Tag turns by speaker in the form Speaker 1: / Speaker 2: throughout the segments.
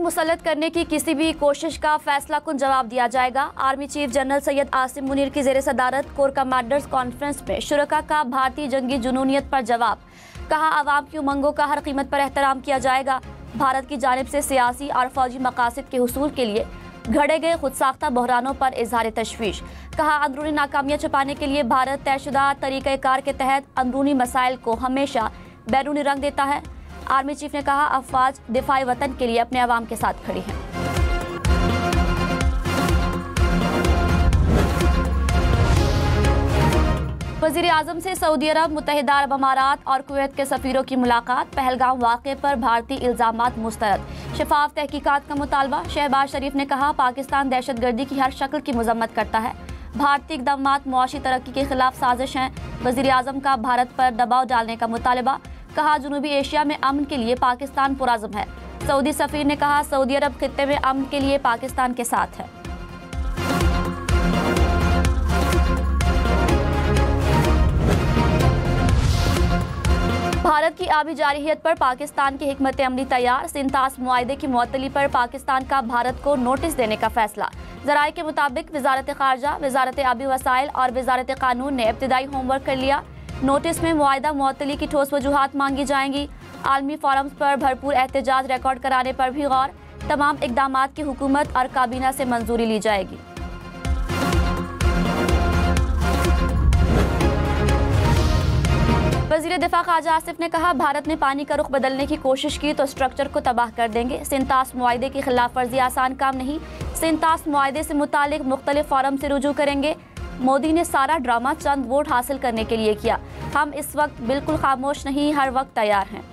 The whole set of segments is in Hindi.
Speaker 1: मुसल्लत करने की किसी भी कोशिश का फैसला कुन जवाब दिया जाएगा। Army chief general Syed Asim Munir की ज़ेर सदारत कोर कमांडर्स कॉन्फ्रेंस में शुरका का भारतीय जंगी जुनूनियत पर जवाब। कहा, आवाम की उमंगों का हर कीमत पर एहतराम किया जाएगा। भारत की जानिब से सियासी और फौजी मकासद के हुसूल के लिए घड़े गए खुद साख्ता बहरानों पर इजहार तशवीश। कहा, अंदरूनी नाकामियां छुपाने के लिए भारत तयशुदा तरीक़ाकार के तहत अंदरूनी मसाइल को हमेशा बैरूनी रंग देता है। आर्मी चीफ ने कहा, अफवाज दिफाई वतन के लिए अपने अवाम के साथ खड़ी हैं। वज़ीर आज़म से सऊदी अरब, मुत्तहिदा अरब अमारात और कुवैत के सफ़ीरों की मुलाकात। पहलगाम वाक़े पर भारतीय इल्ज़ामात मुस्तरद। शफाफ तहकीकात का मुतालबा। शहबाज शरीफ ने कहा, पाकिस्तान दहशतगर्दी की हर शक्ल की मज़म्मत करता है। भारतीय इक़दामात मुआशी तरक्की के खिलाफ साजिश हैं। वज़ीर आज़म का भारत पर दबाव डालने का मुतालबा। कहा, जनूबी एशिया में अमन के लिए पाकिस्तान पुरअज़्म है। सऊदी सफ़ीर ने कहा, सऊदी अरब खित्ते में अमन के लिए पाकिस्तान के साथ है। भारत की आबी जारहियत पर पाकिस्तान की हिकमत अमली तैयार। सिंतास मुआहदे की मुअत्तली पर पाकिस्तान का भारत को नोटिस देने का फैसला। ज़राए के मुताबिक वज़ारत ख़ारजा, वज़ारत आबी वसाइल और वज़ारत कानून ने इब्तिदाई होमवर्क कर लिया। नोटिस में मुआहदा मुअत्तली की ठोस वजूहात मांगी जाएंगी। आलमी फोरम्स पर भरपूर एहतजाज रिकॉर्ड कराने पर भी गौर। तमाम इक़दामात की हुकूमत और काबीना से मंजूरी ली जाएगी। वज़ीर दिफा ख्वाजा आसिफ ने कहा, भारत ने पानी का रुख बदलने की कोशिश की तो स्ट्रक्चर को तबाह कर देंगे। सिंतास मुआहदे की खिलाफ वर्जी आसान काम नहीं। सिंतास मुआहदे से मुतालिक मुख्तलिफ फोरम से रुजू करेंगे। मोदी ने सारा ड्रामा चंद वोट हासिल करने के लिए किया। हम इस वक्त बिल्कुल खामोश नहीं, हर वक्त तैयार हैं।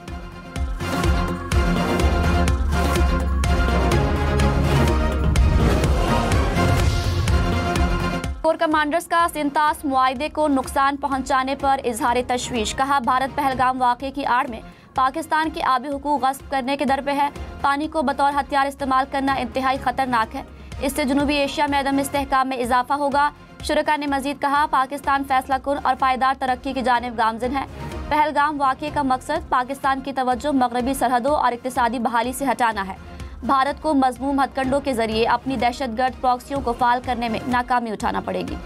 Speaker 1: कोर कमांडर्स का सिंतास मुआहदे को नुकसान पहुंचाने पर इजहार तशवीश। कहा, भारत पहलगाम वाक़े की आड़ में पाकिस्तान के आबी हुकूक गस्ब करने के दर पे है। पानी को बतौर हथियार इस्तेमाल करना इंतहाई खतरनाक है। इससे जनूबी एशिया में अदम इस्तेहकाम में इजाफा होगा। शुरका ने मजीद कहा, पाकिस्तान फैसला कुन और पायदार तरक्की की जानिब गामज़न है। पहलगाम वाक़े का मकसद पाकिस्तान की तवज्जो मगरबी सरहदों और इक़्तिसादी बहाली से हटाना है। भारत को मज़मूम हथकंडों के जरिए अपनी दहशतगर्द प्रॉक्सियों को फाल करने में नाकामी उठाना पड़ेगी।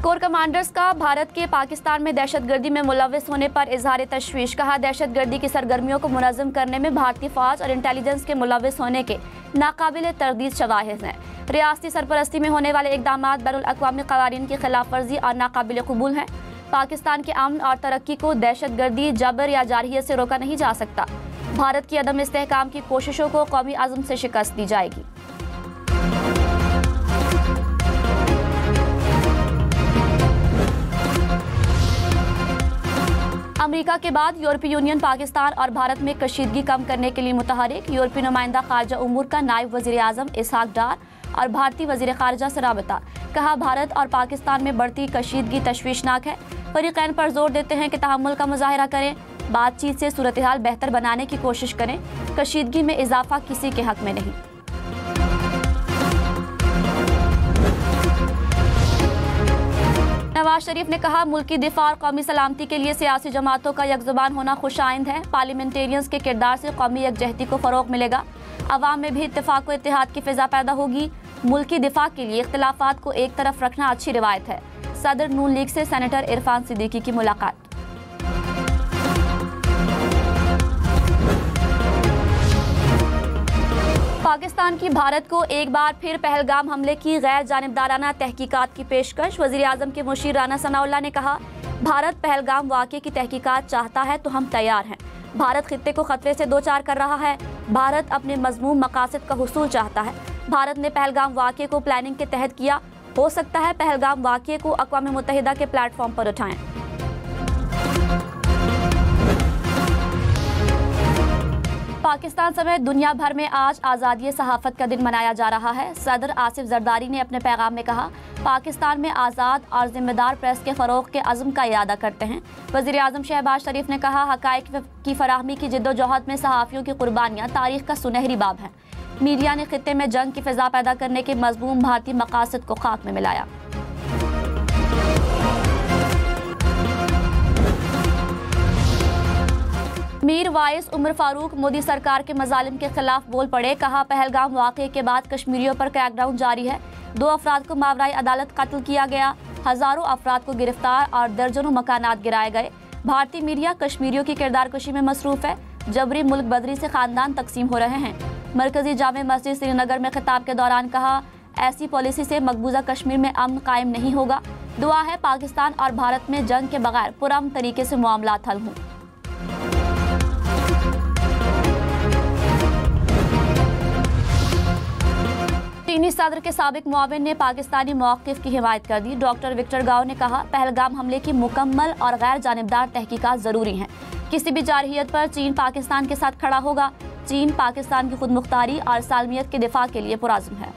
Speaker 1: कोर कमांडर्स का भारत के पाकिस्तान में दहशतगर्दी में मुलव्विस होने पर इजहार तशवीश। कहा, दहशतगर्दी की सरगर्मियों को मुनज़्ज़म करने में भारतीय फौज और इंटेलिजेंस के मुलव्विस होने के नाकाबिल तरदीद शवाहिद हैं। रियासती सरपरस्ती में होने वाले इक़दामात बैनुल अक़वामी क़वानीन की खिलाफ वर्जी और नाकाबिल क़बूल हैं। पाकिस्तान के अमन और तरक्की को दहशतगर्दी, जबर या जारहियत से रोका नहीं जा सकता। भारत की अदम इस्तेहकाम की कोशिशों को कौमी आज़म से शिकस्त दी जाएगी। अमेरिका के बाद यूरोपीय यूनियन पाकिस्तान और भारत में कशीदगी कम करने के लिए मुतहरिक। यूरोपीय नुमाइंदा खारजा उमूर का नायब वज़ीर आज़म इसहाक डार और भारतीय वज़ीर खारजा से राबता। कहा, भारत और पाकिस्तान में बढ़ती कशीदगी तशवीशनाक है। फरीक़ैन पर जोर देते हैं कि तहम्मुल का मुज़ाहिरा करें, बातचीत से सूरत हाल बेहतर बनाने की कोशिश करें। कशीदगी में इजाफा किसी के हक में नहीं। नवाज शरीफ ने कहा, मुल्की दिफा और कौमी सलामती के लिए सियासी जमातों का यकजुबान होना खुशाइंद है। पार्लियामेंटेरियंस के किरदार से कौमी यकजहती को फ़रोग़ मिलेगा। अवाम में भी इत्तेफाक व इत्तेहाद की फ़िज़ा पैदा होगी। मुल्की दिफा के लिए इख्तिलाफ़ात को एक तरफ रखना अच्छी रिवायत है। सदर नून लीग से सेनेटर इरफान सिद्दीकी की मुलाकात। पाकिस्तान की भारत को एक बार फिर पहलगाम हमले की गैर जानिबदाराना तहकीकात की पेशकश। वज़ीर आज़म के मुशीर राना सनाउल्लाह ने कहा, भारत पहलगाम वाक़े की तहकीकात चाहता है तो हम तैयार हैं। भारत खित्ते को खतरे से दो चार कर रहा है। भारत अपने मज़मूम मकासद का हुसूल चाहता है। भारत ने पहलगाम वाक़े को प्लानिंग के तहत किया। हो सकता है पहलगाम वाक़े को अक़वाम मुत्तहिदा के प्लेटफॉर्म पर उठाएं। पाकिस्तान समेत दुनिया भर में आज आज़ादी सहाफ़त का दिन मनाया जा रहा है। सदर आसिफ जरदारी ने अपने पैगाम में कहा, पाकिस्तान में आज़ाद और ज़िम्मेदार प्रेस के फ़रोग़ के अज़्म का इरादा करते हैं। वज़ीर आज़म शहबाज शरीफ ने कहा, हक़ाइक़ की फराहमी की जिद्दोजहद में सहाफ़ियों की कुर्बानियाँ तारीख़ का सुनहरी बाब हैं। मीडिया ने खित्ते में जंग की फ़िज़ा पैदा करने के मज़मूम भारतीय मकासद को खाक में मिलाया। मीर वाइस उमर फारूक मोदी सरकार के मजालिम के खिलाफ बोल पड़े। कहा, पहलगाम वाक़े के बाद कश्मीरियों पर क्रैकडाउन जारी है। 2 अफराद को मावराई अदालत कत्ल किया गया, हजारों अफराद को गिरफ्तार और दर्जनों मकानात गिराए गए। भारतीय मीडिया कश्मीरियों की किरदार कशी में मसरूफ है। जबरी मुल्क बदरी से खानदान तकसीम हो रहे हैं। मरकजी जामे मस्जिद श्रीनगर में खिताब के दौरान कहा, ऐसी पॉलिसी से मकबूजा कश्मीर में अमन कायम नहीं होगा। दुआ है पाकिस्तान और भारत में जंग के बगैर पुरअमन तरीके से मामलात हल हों। चीनी सदर के साबिक मुआविन ने पाकिस्तानी मौक़िफ़ की हिमायत कर दी। डॉक्टर विक्टर गाओ ने कहा, पहलगाम हमले की मुकम्मल और गैर जानिबदार तहकीकात ज़रूरी हैं। किसी भी जारहियत पर चीन पाकिस्तान के साथ खड़ा होगा। चीन पाकिस्तान की खुद मुख्तारी और सालमियत के दिफा के लिए पुरअज़्म है।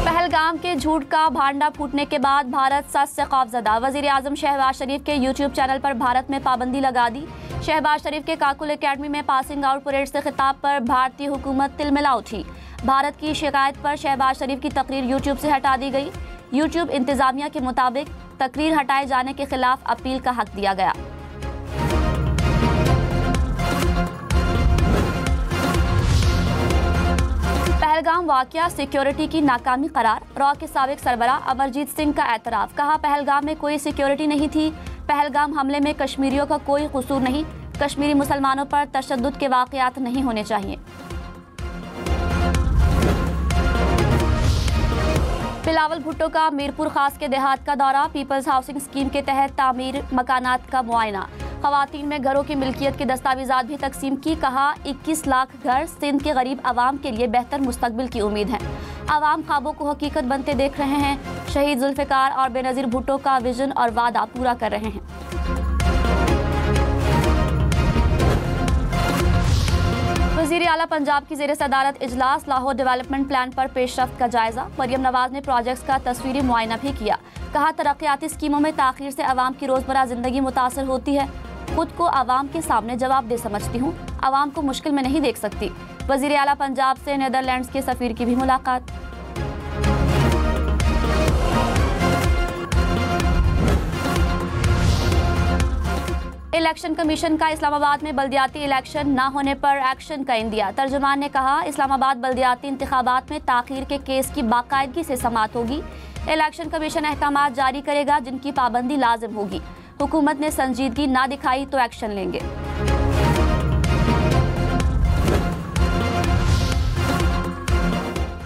Speaker 1: पहलगाम के झूठ का भांडा फूटने के बाद भारत सच से खौफजदा। वज़ीर आज़म शहबाज शरीफ के यूट्यूब चैनल पर भारत में पाबंदी लगा दी। शहबाज शरीफ के काकुल एकेडमी में पासिंग आउट परेड से खिताब पर भारतीय हुकूमत तिलमिला उठी। भारत की शिकायत पर शहबाज शरीफ की तकरीर यूट्यूब से हटा दी गई। यूट्यूब इंतजामिया के मुताबिक तकरीर हटाए जाने के खिलाफ अपील का हक दिया गया। पहलगाम वाकया सिक्योरिटी की नाकामी करार। रॉ के साबिक सरबरा अमरजीत सिंह का एतराफ़। कहा, पहलगाम में कोई सिक्योरिटी नहीं थी। पहलगाम हमले में कश्मीरियों का कोई कसूर नहीं। कश्मीरी मुसलमानों पर तशद्दुद के वाक़यात नहीं होने चाहिए। बिलावल भुट्टो का मीरपुर खास के देहात का दौरा। पीपल्स हाउसिंग स्कीम के तहत तामीर मकानात का मुआयना। ख़वातीन में घरों की मिल्कियत के दस्तावेज़ात भी तकसीम की। कहा, 21 लाख घर सिंध के गरीब आवाम के लिए बेहतर मुस्तकबिल की उम्मीद है। आवाम ख्वाबों को हकीकत बनते देख रहे हैं। शहीद जुल्फ़िकार और बेनज़ीर भुट्टो का विजन और वादा पूरा कर रहे हैं। वज़ीर आला पंजाब की ज़ेर सदारत इजलास। लाहौर डेवलपमेंट प्लान पर पेशरफ्त का जायजा। मरियम नवाज ने प्रोजेक्ट्स का तस्वीरी मुआयना भी किया। कहा, तरक्याती स्कीमों में ताख़ीर से आवाम की रोज़मर्रा ज़िंदगी मुतासर होती है। खुद को आवाम के सामने जवाबदेह समझती हूँ। आवाम को मुश्किल में नहीं देख सकती। वज़ीर आला पंजाब से नीदरलैंड्स के सफ़ीर की भी मुलाकात। इलेक्शन कमीशन का इस्लामाबाद में बल्दियाती इलेक्शन न होने पर एक्शन का इंदिया। तर्जुमान ने कहा, इस्लामाबाद बल्दियाती इंतखाबात में ताख़ीर के केस की बाकायदगी से समाअत होगी। इलेक्शन कमीशन अहकामात जारी करेगा जिनकी पाबंदी लाजिम होगी। हुकूमत ने संजीदगी ना दिखाई तो एक्शन लेंगे।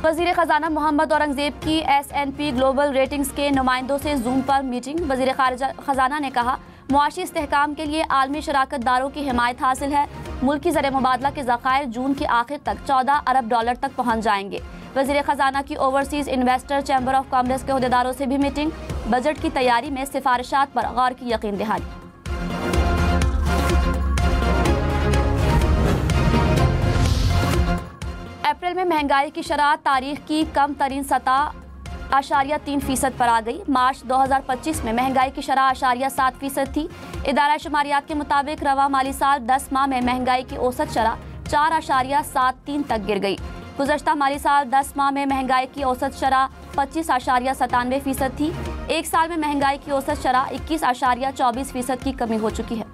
Speaker 1: वज़ीर ख़जाना मोहम्मद औरंगज़ेब की S&P ग्लोबल रेटिंग्स के नुमाइंदों से जूम पर मीटिंग। वज़ीर ख़जाना ने कहा, मुआशी इस्तेहकाम के लिए आलमी शराकतदारों की हिमायत हासिल है। मुल्की ज़र मुबादला के ज़खायर जून के आखिर तक 14 अरब डॉलर तक पहुँच जाएंगे। वज़ीर ख़जाना की overseas investor chamber of commerce के अहदेदारों से भी मीटिंग। बजट की तैयारी में सिफारिशात पर गौर की यकीन दहानी। अप्रैल में महंगाई की शरह तारीख की कम तरीन सतह 0.3% पर आ गई। मार्च 2025 में महंगाई की शरह 0.7% थी। इदारा शुमारियात के मुताबिक रवा माली साल 10 माह में महंगाई की औसत शरह 4.73 तक गिर गई। गुज़श्ता माली साल 10 माह में महंगाई की औसत शरह 25.97% थी। एक साल में महंगाई की औसत शरह 21.24% की कमी हो चुकी है।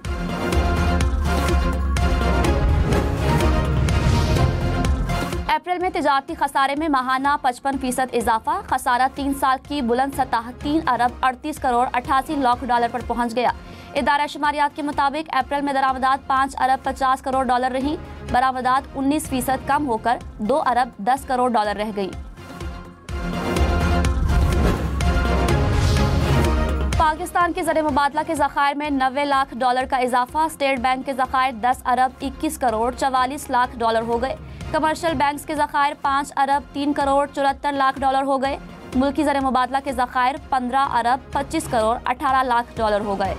Speaker 1: अप्रैल में तिजारती खसारे में माहाना 55% इजाफा। खसारा 3 साल की बुलंद सतह 3 अरब 38 करोड़ 88 लाख डॉलर पर पहुंच गया। इदारा शुमारियात के मुताबिक अप्रैल में दरामदात 5 अरब 50 करोड़ डॉलर रही। बरामदात 19% कम होकर 2 अरब 10 करोड़ डॉलर रह गई। पाकिस्तान के ज़र मुबादला के ज़खायर में 90 लाख डॉलर का इजाफा। स्टेट बैंक के ज़खायर 10 अरब 21 करोड़ 44 लाख डॉलर हो गए। कमर्शियल बैंक्स के ज़खायर 5 अरब 3 करोड़ 74 लाख डॉलर हो गए। मुल्की ज़र मुबादला के ज़खायर 15 अरब 25 करोड़ 18 लाख डॉलर हो गए।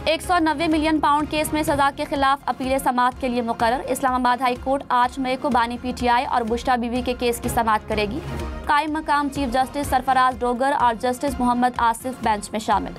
Speaker 1: £190 मिलियन केस में सजा के खिलाफ अपील समाअत के लिए मुकर्रर। इस्लामाबाद हाई कोर्ट 8 मई को बानी PTI और बुश्रा बीवी के केस की समाअत करेगी। कायम मकाम चीफ जस्टिस सरफराज डोगर और जस्टिस मोहम्मद आसिफ बेंच में शामिल।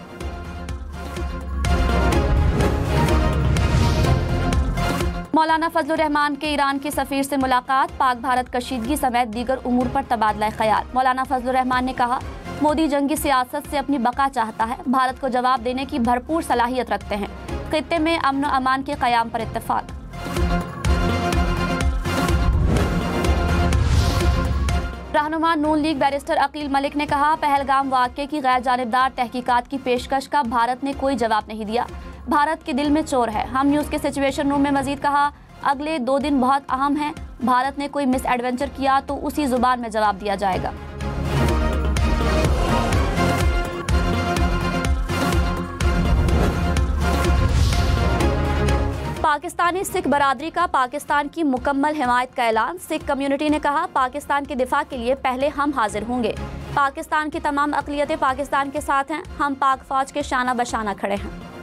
Speaker 1: मौलाना फजलुर रहमान के ईरान के सफीर से मुलाकात, पाक भारत कशीदगी समेत दीगर उमूर पर तबादला ख्याल। मौलाना फजलुर रहमान ने कहा, मोदी जंगी सियासत से अपनी बका चाहता है, भारत को जवाब देने की भरपूर सलाहियत रखते हैं। खित्ते में अमन व अमान के क़याम पर इत्तेफाक। रहनुमा नून लीग बैरिस्टर अकील मलिक ने कहा, पहलगाम वाक़े की गैर जानिबदार तहकीकात की पेशकश का भारत ने कोई जवाब नहीं दिया। भारत के दिल में चोर है। हम न्यूज़ के सिचुएशन रूम में मजीद कहा, अगले 2 दिन बहुत अहम हैं। भारत ने कोई मिस एडवेंचर किया तो उसी जुबान में जवाब दिया जाएगा। पाकिस्तानी सिख बरादरी का पाकिस्तान की मुकम्मल हिमायत का ऐलान। सिख कम्युनिटी ने कहा, पाकिस्तान के दिफा के लिए पहले हम हाजिर होंगे। पाकिस्तान की तमाम अक़लियतें पाकिस्तान के साथ हैं। हम पाक फौज के शाना बशाना खड़े हैं।